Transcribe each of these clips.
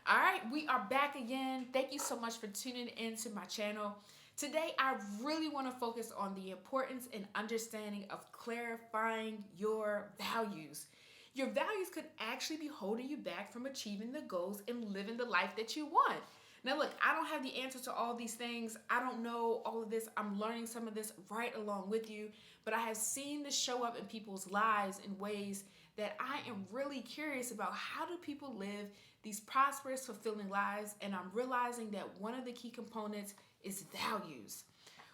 All right, we are back again. Thank you so much for tuning into my channel. Today, I really want to focus on the importance and understanding of clarifying your values. Your values could actually be holding you back from achieving the goals and living the life that you want. Now, look, I don't have the answer to all these things. I don't know all of this. I'm learning some of this right along with you, but I have seen this show up in people's lives in ways that I am really curious about. How do people live these prosperous, fulfilling lives? And I'm realizing that one of the key components is values.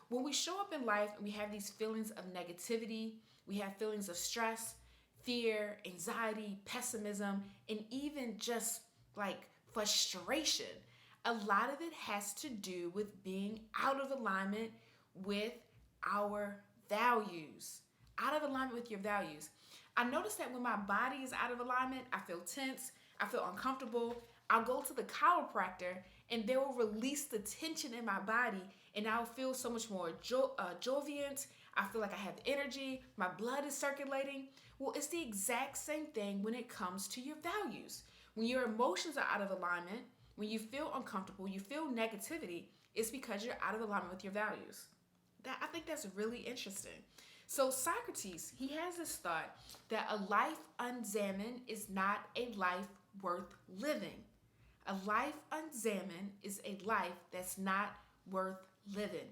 When we show up in life and we have these feelings of negativity, we have feelings of stress, fear, anxiety, pessimism, and even just like frustration, a lot of it has to do with being out of alignment with our values. Out of alignment with your values. I notice that when my body is out of alignment, I feel tense, I feel uncomfortable. I'll go to the chiropractor and they will release the tension in my body, and I'll feel so much more joviant. I feel like I have energy, my blood is circulating. Well, it's the exact same thing when it comes to your values. When your emotions are out of alignment, when you feel uncomfortable, you feel negativity, it's because you're out of alignment with your values. I think that's really interesting. So Socrates, he has this thought that a life unexamined is not a life worth living. A life unexamined is a life that's not worth living.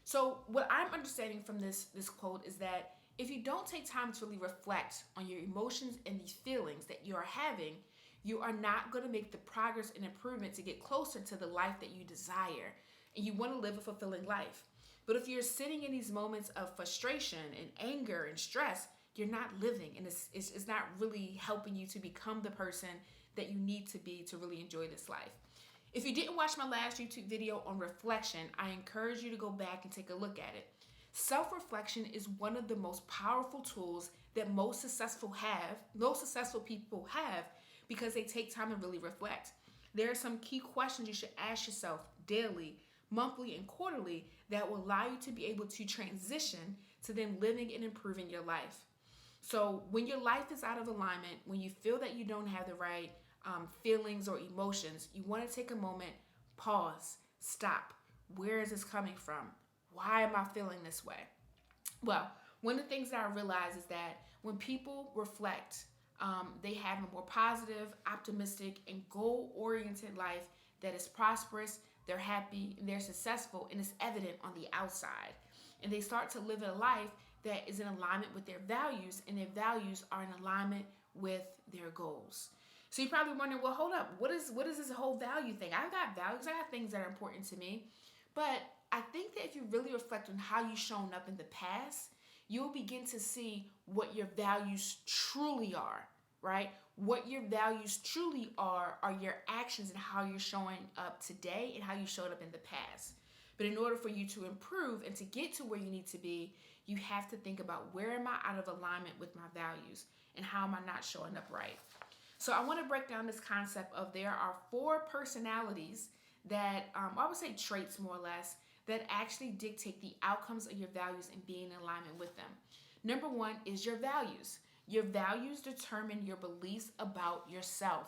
So what I'm understanding from this quote is that if you don't take time to really reflect on your emotions and these feelings that you are having, you are not going to make the progress and improvement to get closer to the life that you desire. And you want to live a fulfilling life. But if you're sitting in these moments of frustration and anger and stress, you're not living, and it's not really helping you to become the person that you need to be to really enjoy this life. If you didn't watch my last YouTube video on reflection, I encourage you to go back and take a look at it. Self-reflection is one of the most powerful tools that most successful people have, because they take time to really reflect. There are some key questions you should ask yourself daily, monthly, and quarterly that will allow you to be able to transition to then living and improving your life. So when your life is out of alignment, when you feel that you don't have the right feelings or emotions, you want to take a moment, pause, stop. Where is this coming from? Why am I feeling this way? Well, one of the things that I realize is that when people reflect, they have a more positive, optimistic, and goal-oriented life that is prosperous, they're happy, and they're successful, and it's evident on the outside. And they start to live a life that is in alignment with their values, and their values are in alignment with their goals. So you're probably wondering, well, hold up, what is this whole value thing? I've got values, I got things that are important to me. But I think that if you really reflect on how you've shown up in the past, you'll begin to see what your values truly are, right? What your values truly are your actions and how you're showing up today and how you showed up in the past. But in order for you to improve and to get to where you need to be, you have to think about, where am I out of alignment with my values and how am I not showing up right? So I want to break down this concept of there are 4 personalities that, I would say traits more or less, that actually dictate the outcomes of your values and being in alignment with them. Number 1 is your values. Your values determine your beliefs about yourself.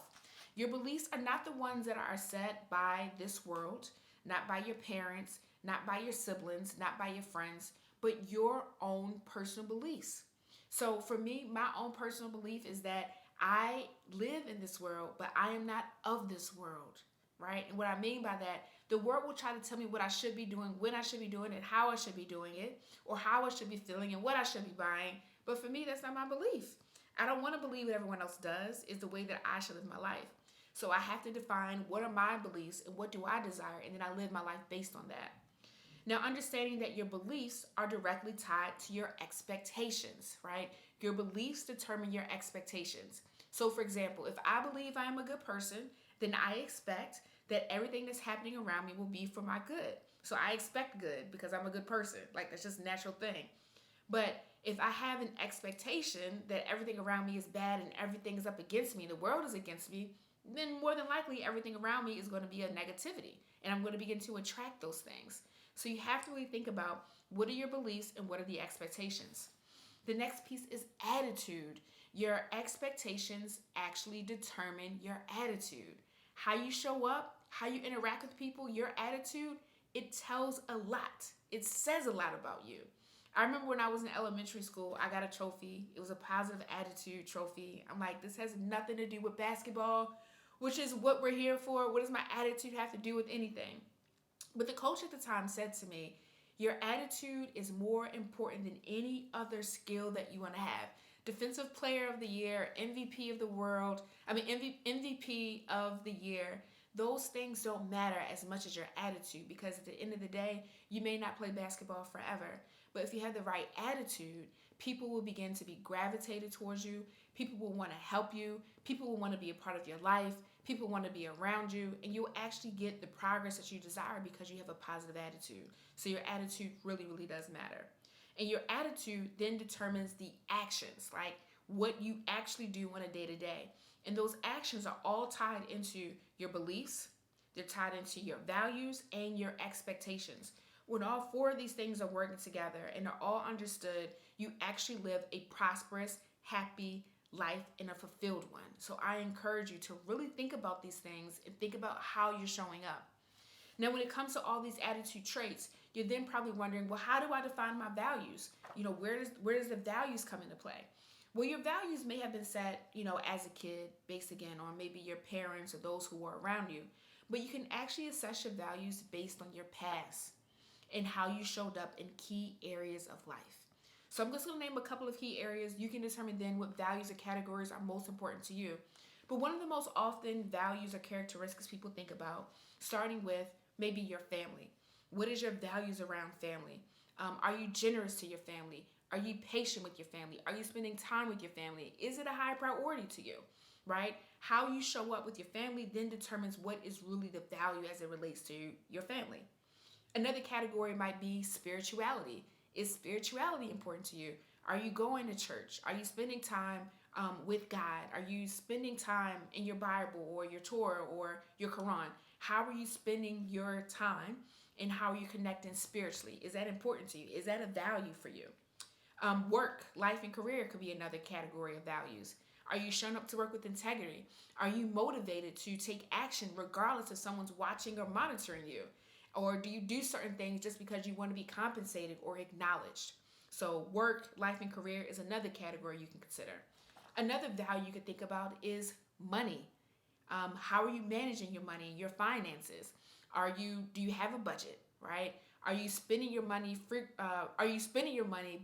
Your beliefs are not the ones that are set by this world, not by your parents, not by your siblings, not by your friends, but your own personal beliefs. So for me, my own personal belief is that I live in this world, but I am not of this world, right? And what I mean by that, the world will try to tell me what I should be doing, when I should be doing it, how I should be doing it, or how I should be feeling and what I should be buying. But for me, that's not my belief. I don't want to believe what everyone else does is the way that I should live my life. So I have to define what are my beliefs and what do I desire, and then I live my life based on that. Now, understanding that your beliefs are directly tied to your expectations, right? Your beliefs determine your expectations. So, for example, if I believe I am a good person, then I expect that everything that's happening around me will be for my good. So I expect good because I'm a good person. Like, that's just a natural thing. But if I have an expectation that everything around me is bad and everything is up against me, the world is against me, then more than likely everything around me is going to be a negativity. And I'm going to begin to attract those things. So you have to really think about, what are your beliefs and what are the expectations? The next piece is attitude. Your expectations actually determine your attitude. How you show up, how you interact with people, your attitude, it tells a lot. It says a lot about you. I remember when I was in elementary school, I got a trophy. It was a positive attitude trophy. I'm like, this has nothing to do with basketball, which is what we're here for. What does my attitude have to do with anything? But the coach at the time said to me, your attitude is more important than any other skill that you want to have. Defensive player of the year, MVP of the world, MVP of the year. Those things don't matter as much as your attitude, because at the end of the day, you may not play basketball forever. But if you have the right attitude, people will begin to be gravitated towards you. People will want to help you. People will want to be a part of your life. People want to be around you, and you'll actually get the progress that you desire because you have a positive attitude. So your attitude really, really does matter. And your attitude then determines the actions, like what you actually do on a day to day. And those actions are all tied into your beliefs, they're tied into your values and your expectations. When all four of these things are working together and are all understood, you actually live a prosperous, happy life and a fulfilled one. So I encourage you to really think about these things and think about how you're showing up. Now, when it comes to all these attitude traits, you're then probably wondering, well, how do I define my values? Where does the values come into play? Well, your values may have been set, as a kid, based again on maybe your parents or those who were around you. But you can actually assess your values based on your past and how you showed up in key areas of life. So I'm just going to name a couple of key areas. You can determine then what values or categories are most important to you. But one of the most often values or characteristics people think about, starting with maybe your family. What is your values around family? Are you generous to your family? Are you patient with your family? Are you spending time with your family? Is it a high priority to you, right? How you show up with your family then determines what is really the value as it relates to your family. Another category might be spirituality. Is spirituality important to you? Are you going to church? Are you spending time with God? Are you spending time in your Bible or your Torah or your Quran? How are you spending your time, and how are you connecting spiritually? Is that important to you? Is that a value for you? Work, life, and career could be another category of values. Are you showing up to work with integrity? Are you motivated to take action regardless if someone's watching or monitoring you? Or do you do certain things just because you want to be compensated or acknowledged? So work, life, and career is another category you can consider. Another value you could think about is money. How are you managing your money, your finances? Do you have a budget, right? Are you spending your money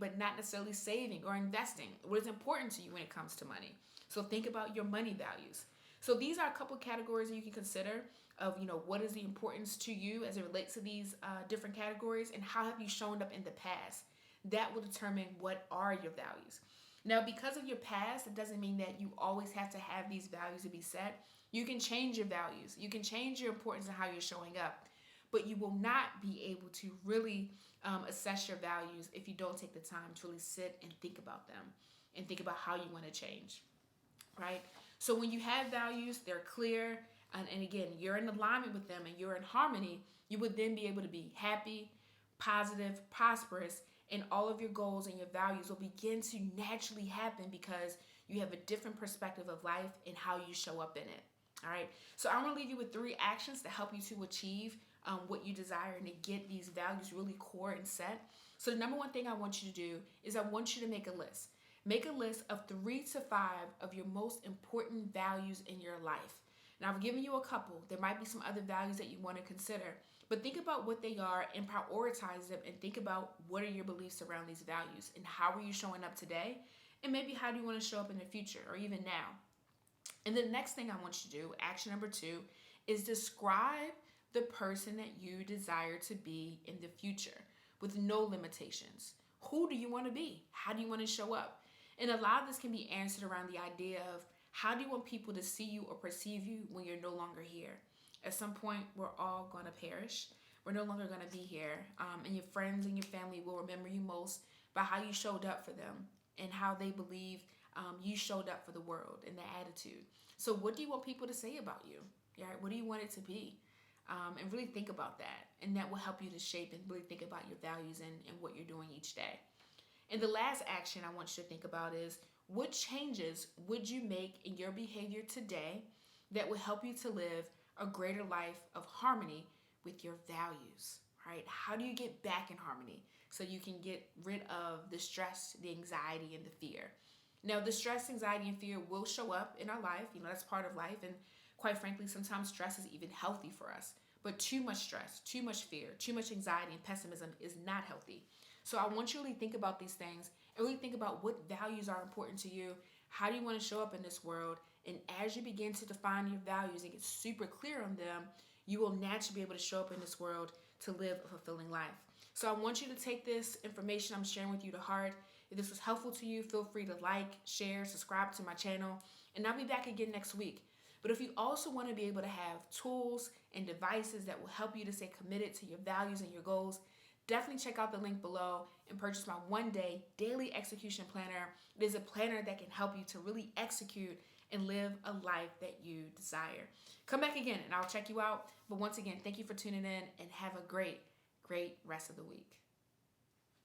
but not necessarily saving or investing? What is important to you when it comes to money? So think about your money values. So these are a couple categories that you can consider of, what is the importance to you as it relates to these different categories, and how have you shown up in the past? That will determine what are your values. Now, because of your past, it doesn't mean that you always have to have these values to be set. You can change your values. You can change your importance and how you're showing up. But you will not be able to really assess your values if you don't take the time to really sit and think about them and think about how you want to change, right? So when you have values, they're clear, and again, you're in alignment with them and you're in harmony, you would then be able to be happy, positive, prosperous, and all of your goals and your values will begin to naturally happen because you have a different perspective of life and how you show up in it. All right. So I'm going to leave you with 3 actions to help you to achieve what you desire and to get these values really core and set. So the number one thing I want you to do is I want you to make a list. Make a list of 3 to 5 of your most important values in your life. Now, I've given you a couple. There might be some other values that you want to consider, but think about what they are and prioritize them, and think about what are your beliefs around these values and how are you showing up today, and maybe how do you want to show up in the future or even now. And the next thing I want you to do, action number 2, is describe the person that you desire to be in the future with no limitations. Who do you want to be? How do you want to show up? And a lot of this can be answered around the idea of how do you want people to see you or perceive you when you're no longer here? At some point, we're all going to perish. We're no longer going to be here. And your friends and your family will remember you most by how you showed up for them and how they believe you showed up for the world and the attitude. So what do you want people to say about you? Right? What do you want it to be? And really think about that. And that will help you to shape and really think about your values and what you're doing each day. And the last action I want you to think about is, what changes would you make in your behavior today that will help you to live a greater life of harmony with your values, right? How do you get back in harmony so you can get rid of the stress, the anxiety, and the fear? Now, the stress, anxiety, and fear will show up in our life. That's part of life. And quite frankly, sometimes stress is even healthy for us. But too much stress, too much fear, too much anxiety, and pessimism is not healthy. So I want you to really think about these things and really think about what values are important to you. How do you want to show up in this world? And as you begin to define your values and get super clear on them, you will naturally be able to show up in this world to live a fulfilling life. So I want you to take this information I'm sharing with you to heart. If this was helpful to you, feel free to like, share, subscribe to my channel, and I'll be back again next week. But if you also want to be able to have tools and devices that will help you to stay committed to your values and your goals, definitely check out the link below and purchase my 1-day daily execution planner. It is a planner that can help you to really execute and live a life that you desire. Come back again and I'll check you out. But once again, thank you for tuning in and have a great rest of the week.